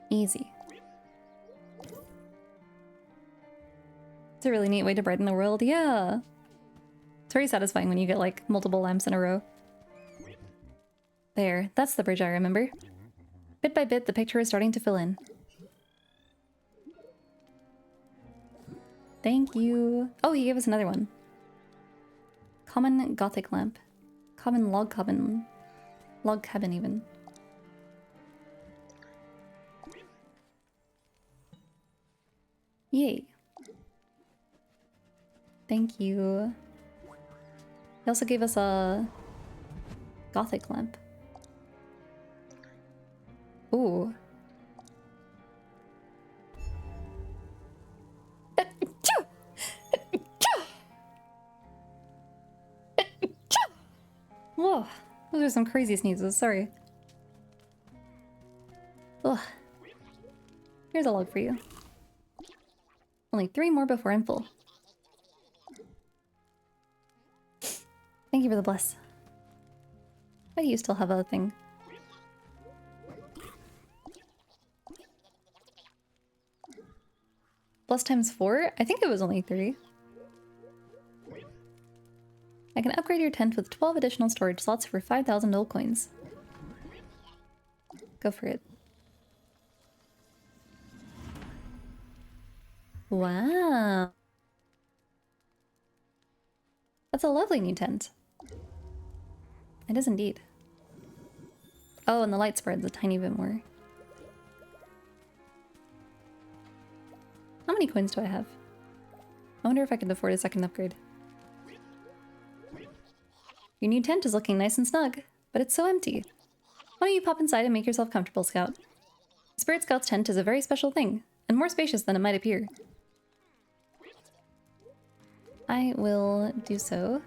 Easy. It's a really neat way to brighten the world, yeah! It's very satisfying when you get, like, multiple lamps in a row. There, that's the bridge I remember. Bit by bit, the picture is starting to fill in. Thank you. Oh, he gave us another one. Common Gothic lamp. Common log cabin. Log cabin, even. Yay. Thank you. He also gave us a Gothic lamp. Ooh. Whoa, those are some crazy sneezes, sorry. Ugh. Here's a log for you. Only 3 more before I'm full. Thank you for the bless. Why do you still have a thing? Bless times 4? I think it was only 3. I can upgrade your tent with 12 additional storage slots for 5,000 gold coins. Go for it. Wow. That's a lovely new tent. It is indeed. Oh, and the light spreads a tiny bit more. How many coins do I have? I wonder if I could afford a second upgrade. Your new tent is looking nice and snug, but it's so empty. Why don't you pop inside and make yourself comfortable, Scout? Spirit Scout's tent is a very special thing, and more spacious than it might appear. I will do so.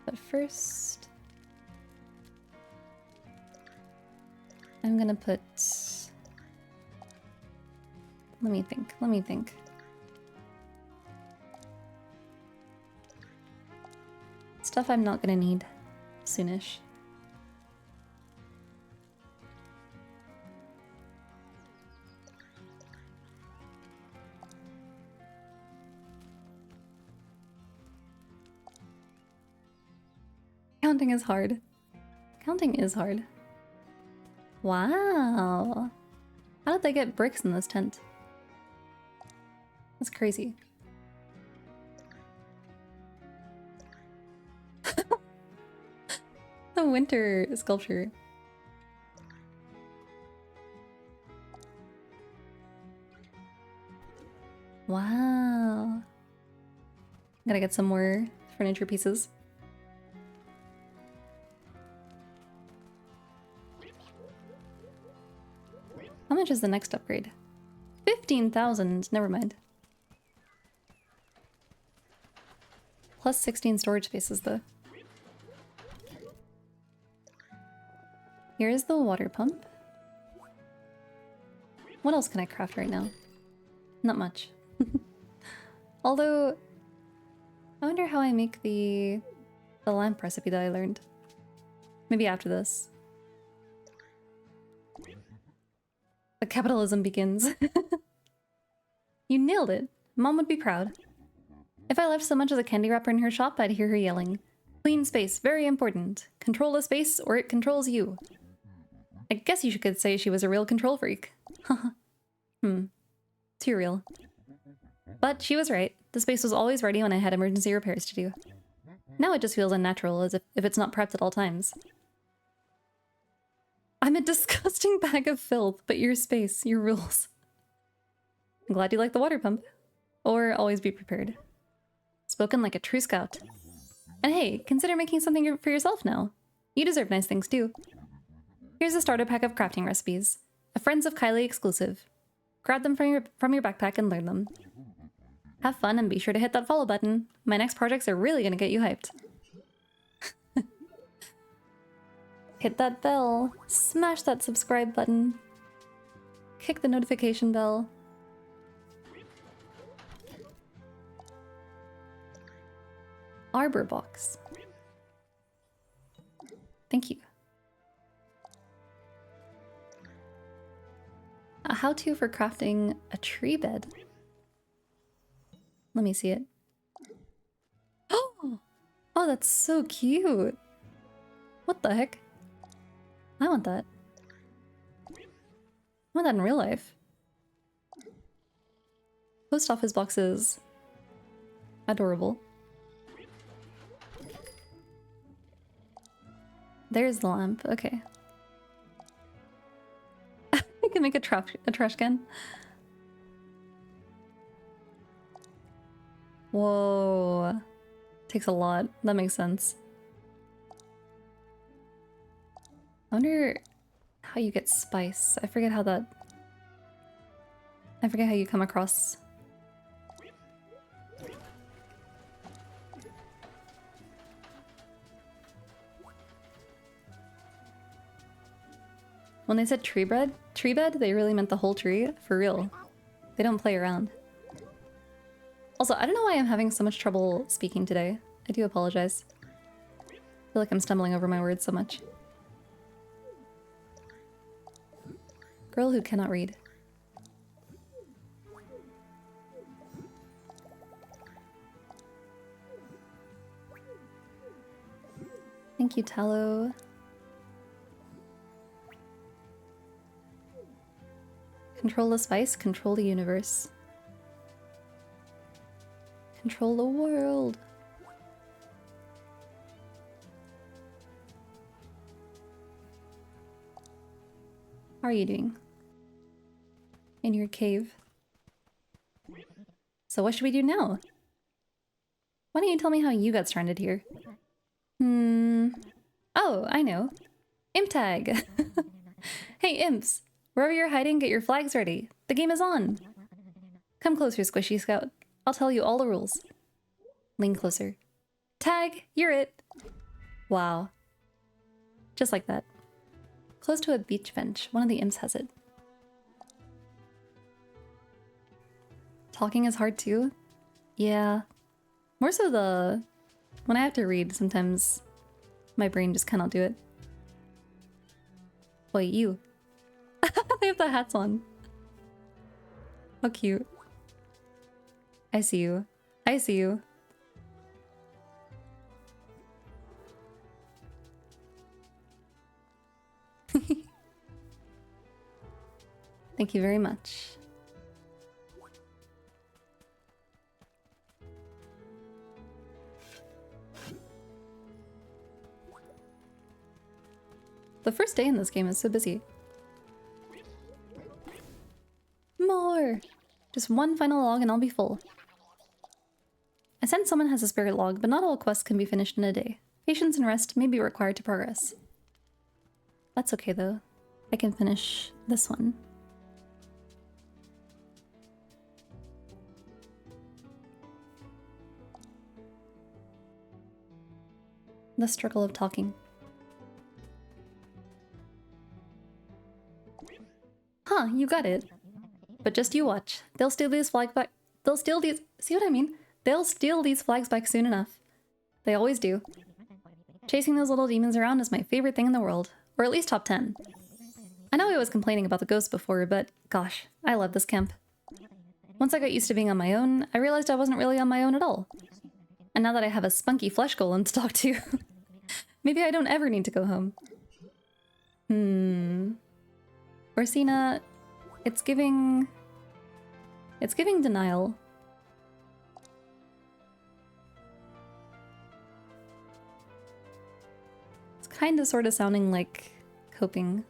But first, I'm gonna put... Let me think, let me think. Stuff I'm not gonna need soonish. Counting is hard. Counting is hard. Wow. How did they get bricks in this tent? That's crazy. The winter sculpture. Wow. Gotta get some more furniture pieces. How much is the next upgrade? 15,000. Never mind. Plus 16 storage spaces, though. Here's the water pump. What else can I craft right now? Not much. Although, I wonder how I make the lamp recipe that I learned. Maybe after this. The capitalism begins. You nailed it. Mom would be proud. If I left so much as a candy wrapper in her shop, I'd hear her yelling. Clean space, very important. Control the space or it controls you. I guess you could say she was a real control freak. Too real. But she was right. The space was always ready when I had emergency repairs to do. Now it just feels unnatural, as if it's not prepped at all times. I'm a disgusting bag of filth, but your space, your rules. I'm glad you like the water pump. Or always be prepared. Spoken like a true scout. And hey, consider making something for yourself now. You deserve nice things too. Here's a starter pack of crafting recipes. A Friends of Kylie exclusive. Grab them from your backpack and learn them. Have fun and be sure to hit that follow button. My next projects are really gonna get you hyped. Hit that bell. Smash that subscribe button. Kick the notification bell. Arbor box. Thank you. A how-to for crafting a tree bed. Let me see it. Oh, that's so cute. What the heck? I want that. I want that in real life. Post office boxes. Adorable. There's the lamp. Okay. I can make a trash can. Whoa. Takes a lot. That makes sense. I wonder how you get spice. I forget how you come across. When they said tree bed, they really meant the whole tree, for real. They don't play around. Also, I don't know why I'm having so much trouble speaking today. I do apologize. I feel like I'm stumbling over my words so much. Girl who cannot read. Thank you, Tallow. Control the spice, control the universe. Control the world. How are you doing? In your cave. So what should we do now? Why don't you tell me how you got stranded here? Oh, I know. Imp tag! Hey, imps! Wherever you're hiding, get your flags ready. The game is on! Come closer, Squishy Scout. I'll tell you all the rules. Lean closer. Tag, you're it! Wow. Just like that. Close to a beach bench. One of the imps has it. Talking is hard too? Yeah. More so when I have to read, sometimes my brain just cannot do it. Wait, you. They have the hats on. How cute. I see you. I see you. Thank you very much. The first day in this game is so busy. More! Just one final log and I'll be full. I sense someone has a spirit log, but not all quests can be finished in a day. Patience and rest may be required to progress. That's okay though. I can finish this one. The struggle of talking. Huh, you got it. But just you watch. They'll steal these flags back. They'll steal these. See what I mean? They'll steal these flags back soon enough. They always do. Chasing those little demons around is my favorite thing in the world. Or at least top 10. I know I was complaining about the ghosts before, but gosh, I love this camp. Once I got used to being on my own, I realized I wasn't really on my own at all. And now that I have a spunky flesh golem to talk to, maybe I don't ever need to go home. Orsina, it's giving denial. It's kind of sort of sounding like coping.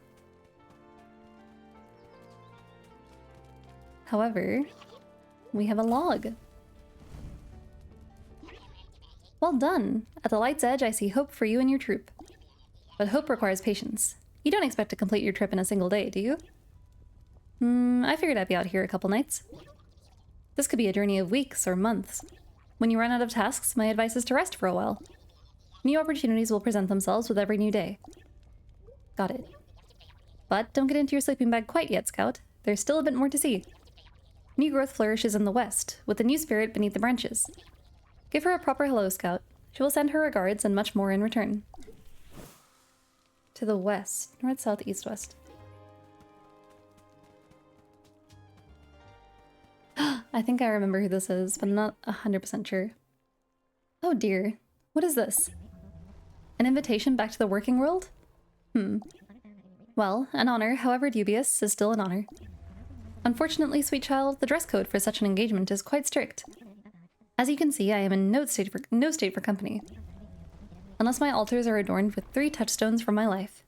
However, we have a log. Well done. At the light's edge, I see hope for you and your troop. But hope requires patience. You don't expect to complete your trip in a single day, do you? I figured I'd be out here a couple nights. This could be a journey of weeks or months. When you run out of tasks, my advice is to rest for a while. New opportunities will present themselves with every new day. Got it. But don't get into your sleeping bag quite yet, Scout. There's still a bit more to see. New growth flourishes in the west, with the new spirit beneath the branches. Give her a proper hello, Scout. She will send her regards and much more in return. To the west. North, south, east, west. I think I remember who this is, but I'm not 100% sure. Oh dear. What is this? An invitation back to the working world? Well, an honor, however dubious, is still an honor. Unfortunately, sweet child, the dress code for such an engagement is quite strict. As you can see, I am in no state for company. Unless my altars are adorned with 3 touchstones from my life.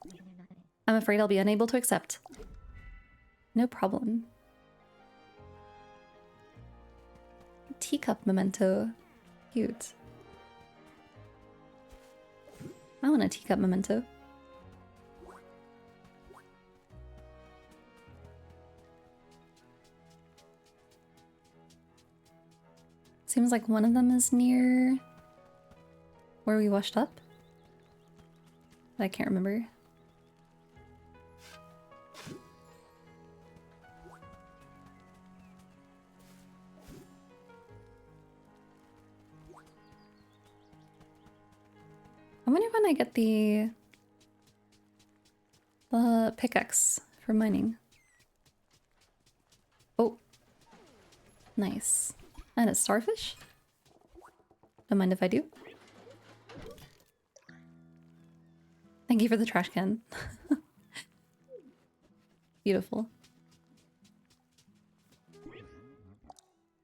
I'm afraid I'll be unable to accept. No problem. Teacup memento. Cute. I want a teacup memento. Seems like one of them is near where we washed up. But I can't remember. I wonder when I get the pickaxe for mining. Oh, nice. And a starfish? Don't mind if I do. Thank you for the trash can. Beautiful.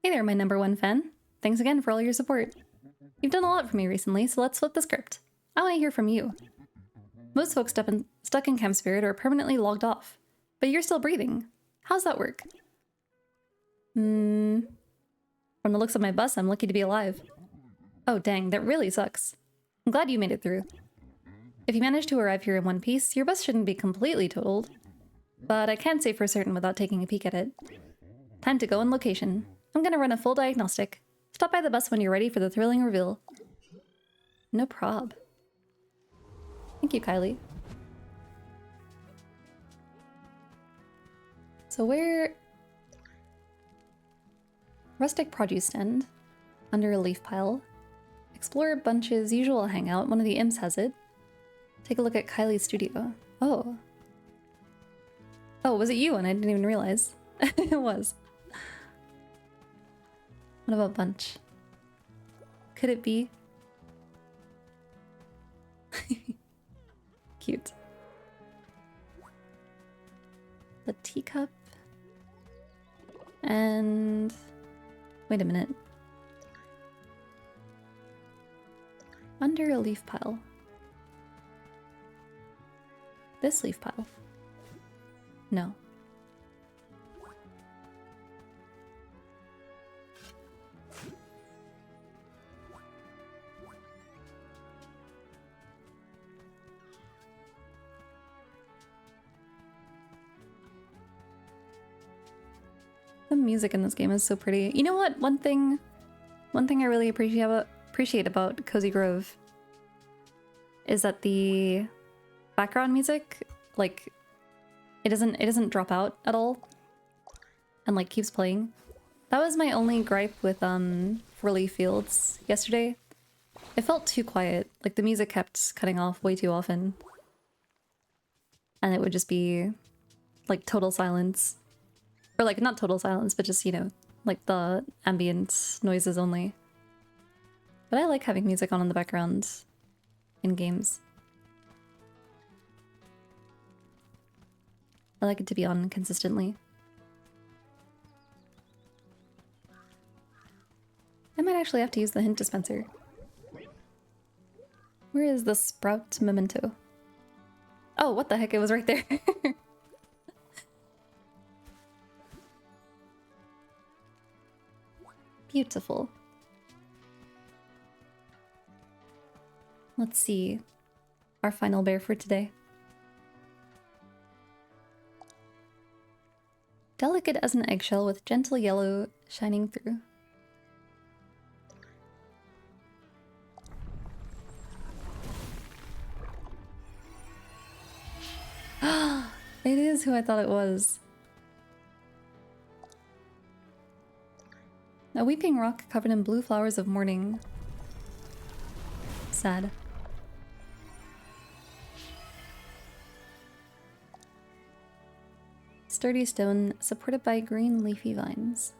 Hey there, my #1 fan. Thanks again for all your support. You've done a lot for me recently, so let's flip the script. I want to hear from you. Most folks stuck in Camp Spirit are permanently logged off, but you're still breathing. How's that work? From the looks of my bus, I'm lucky to be alive. Oh dang, that really sucks. I'm glad you made it through. If you managed to arrive here in one piece, your bus shouldn't be completely totaled. But I can't say for certain without taking a peek at it. Time to go on location. I'm gonna run a full diagnostic. Stop by the bus when you're ready for the thrilling reveal. No prob. Thank you, Kylie. So where... Rustic produce stand. Under a leaf pile. Explore Bunch's usual hangout. One of the imps has it. Take a look at Kylie's studio. Oh. Oh, was it you? And I didn't even realize. It was. What about Bunch? Could it be? Cute. The teacup. And... wait a minute. Under a leaf pile. This leaf pile. No. The music in this game is so pretty. You know what? One thing I really appreciate about Cozy Grove is that the background music, like, it doesn't drop out at all and like keeps playing. That was my only gripe with Furley Fields yesterday. It felt too quiet. Like the music kept cutting off way too often. And it would just be like total silence. Or like not total silence, but just, you know, like the ambient noises only. But I like having music on in the background in games. I like it to be on consistently. I might actually have to use the hint dispenser. Where is the sprout memento? Oh, what the heck, it was right there. Beautiful. Let's see. Our final bear for today. Delicate as an eggshell with gentle yellow shining through. It is who I thought it was. A weeping rock covered in blue flowers of morning. Sad. Sturdy stone supported by green leafy vines.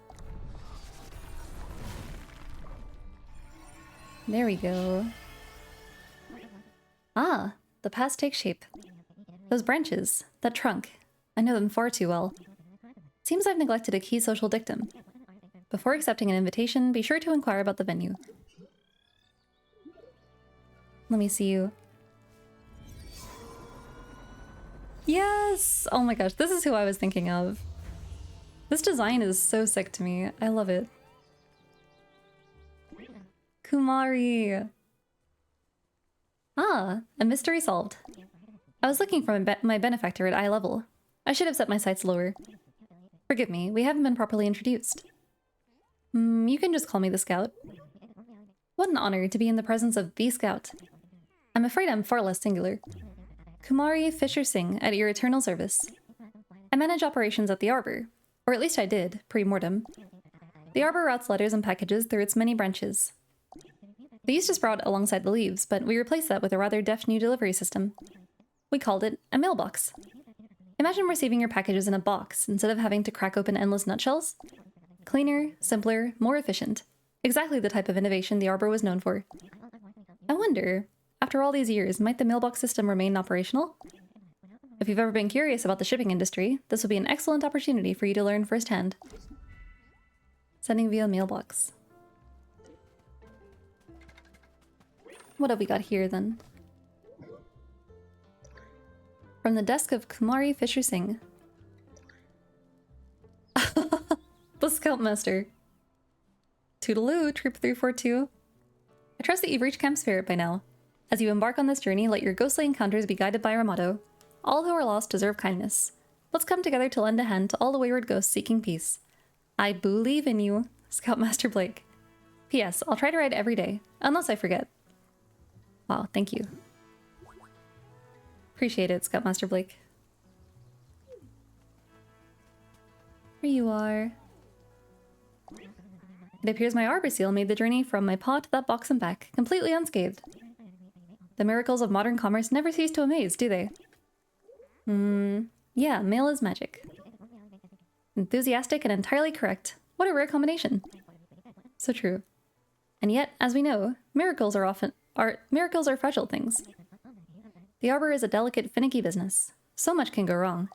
There we go. Ah, the past takes shape. Those branches, that trunk, I know them far too well. Seems I've neglected a key social dictum. Before accepting an invitation, be sure to inquire about the venue. Let me see you. Yes! Oh my gosh, this is who I was thinking of. This design is so sick to me. I love it. Kumari! Ah, a mystery solved. I was looking for my benefactor at eye level. I should have set my sights lower. Forgive me, we haven't been properly introduced. You can just call me the Scout. What an honor to be in the presence of the Scout. I'm afraid I'm far less singular. Kumari Fisher Singh, at your eternal service. I manage operations at the Arbor, or at least I did, pre-mortem. The Arbor routes letters and packages through its many branches. They used to sprout alongside the leaves, but we replaced that with a rather deft new delivery system. We called it a mailbox. Imagine receiving your packages in a box instead of having to crack open endless nutshells. Cleaner, simpler, more efficient. Exactly the type of innovation the Arbor was known for. I wonder, after all these years, might the mailbox system remain operational? If you've ever been curious about the shipping industry, this will be an excellent opportunity for you to learn firsthand. Sending via mailbox. What have we got here then? From the desk of Kumari Fisher Singh. The Scoutmaster. Toodaloo, Troop 342. I trust that you've reached Camp Spirit by now. As you embark on this journey, let your ghostly encounters be guided by our motto. All who are lost deserve kindness. Let's come together to lend a hand to all the wayward ghosts seeking peace. I believe in you, Scoutmaster Blake. P.S. I'll try to ride every day, unless I forget. Wow, thank you. Appreciate it, Scoutmaster Blake. Here you are. It appears my arbor seal made the journey from my paw to that box and back, completely unscathed. The miracles of modern commerce never cease to amaze, do they? Yeah, mail is magic. Enthusiastic and entirely correct. What a rare combination. So true. And yet, as we know, miracles are fragile things. The arbor is a delicate, finicky business. So much can go wrong.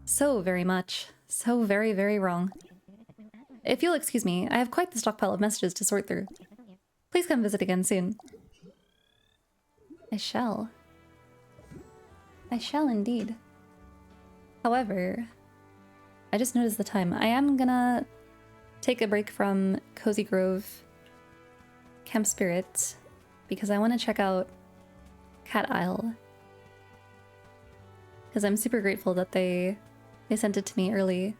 So very much. So very, very wrong. If you'll excuse me, I have quite the stockpile of messages to sort through. Please come visit again soon. I shall. I shall indeed. However, I just noticed the time. I am gonna take a break from Cozy Grove Camp Spirit because I want to check out Cat Isle. Because I'm super grateful that they sent it to me early.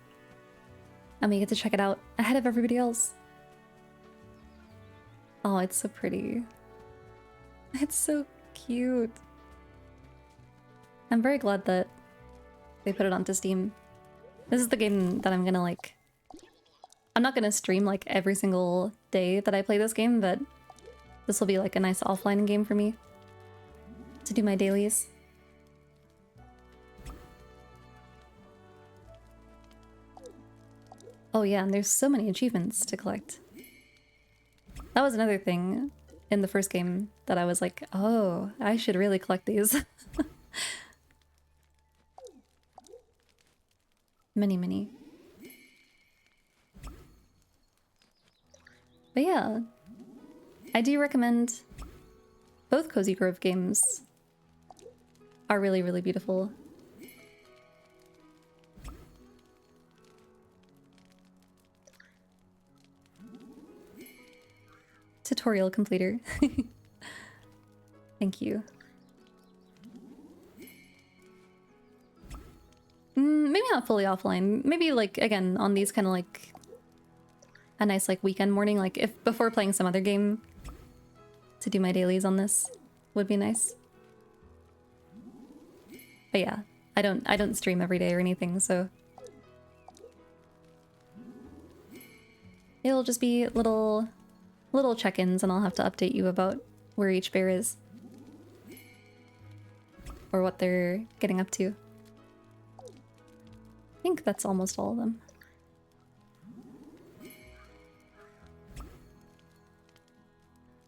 And we get to check it out ahead of everybody else. Oh, it's so pretty. It's so cute. I'm very glad that they put it onto Steam. This is the game that I'm gonna like... I'm not gonna stream like every single day that I play this game, but this will be like a nice offline game for me to do my dailies. Oh yeah, and there's so many achievements to collect. That was another thing in the first game that I was like, oh, I should really collect these. Many. But yeah, I do recommend both Cozy Grove games are really, really beautiful. Tutorial completer. Thank you. Maybe not fully offline. Maybe like, again, on these kind of like a nice like weekend morning, like if before playing some other game to do my dailies on this would be nice. But yeah, I don't stream every day or anything, so it'll just be little check-ins and I'll have to update you about where each bear is. Or what they're getting up to. I think that's almost all of them.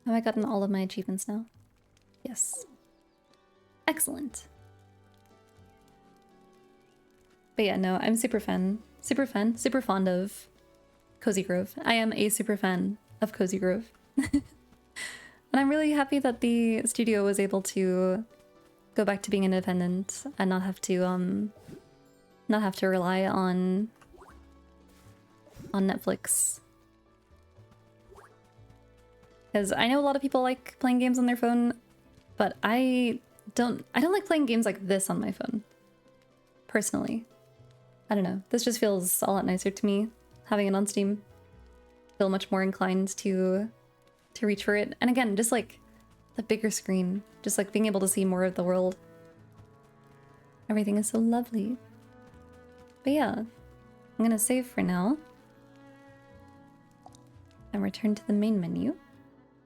Have I gotten all of my achievements now? Yes. Excellent. But yeah, no, I'm super fond of Cozy Grove. I am a super fan of Cozy Grove. And I'm really happy that the studio was able to go back to being independent and not have to rely on Netflix. Because I know a lot of people like playing games on their phone, but I don't like playing games like this on my phone. Personally. I don't know. This just feels a lot nicer to me, having it on Steam. Feel much more inclined to reach for it. And again, just like the bigger screen, just like being able to see more of the world. Everything is so lovely. But yeah, I'm gonna save for now and return to the main menu.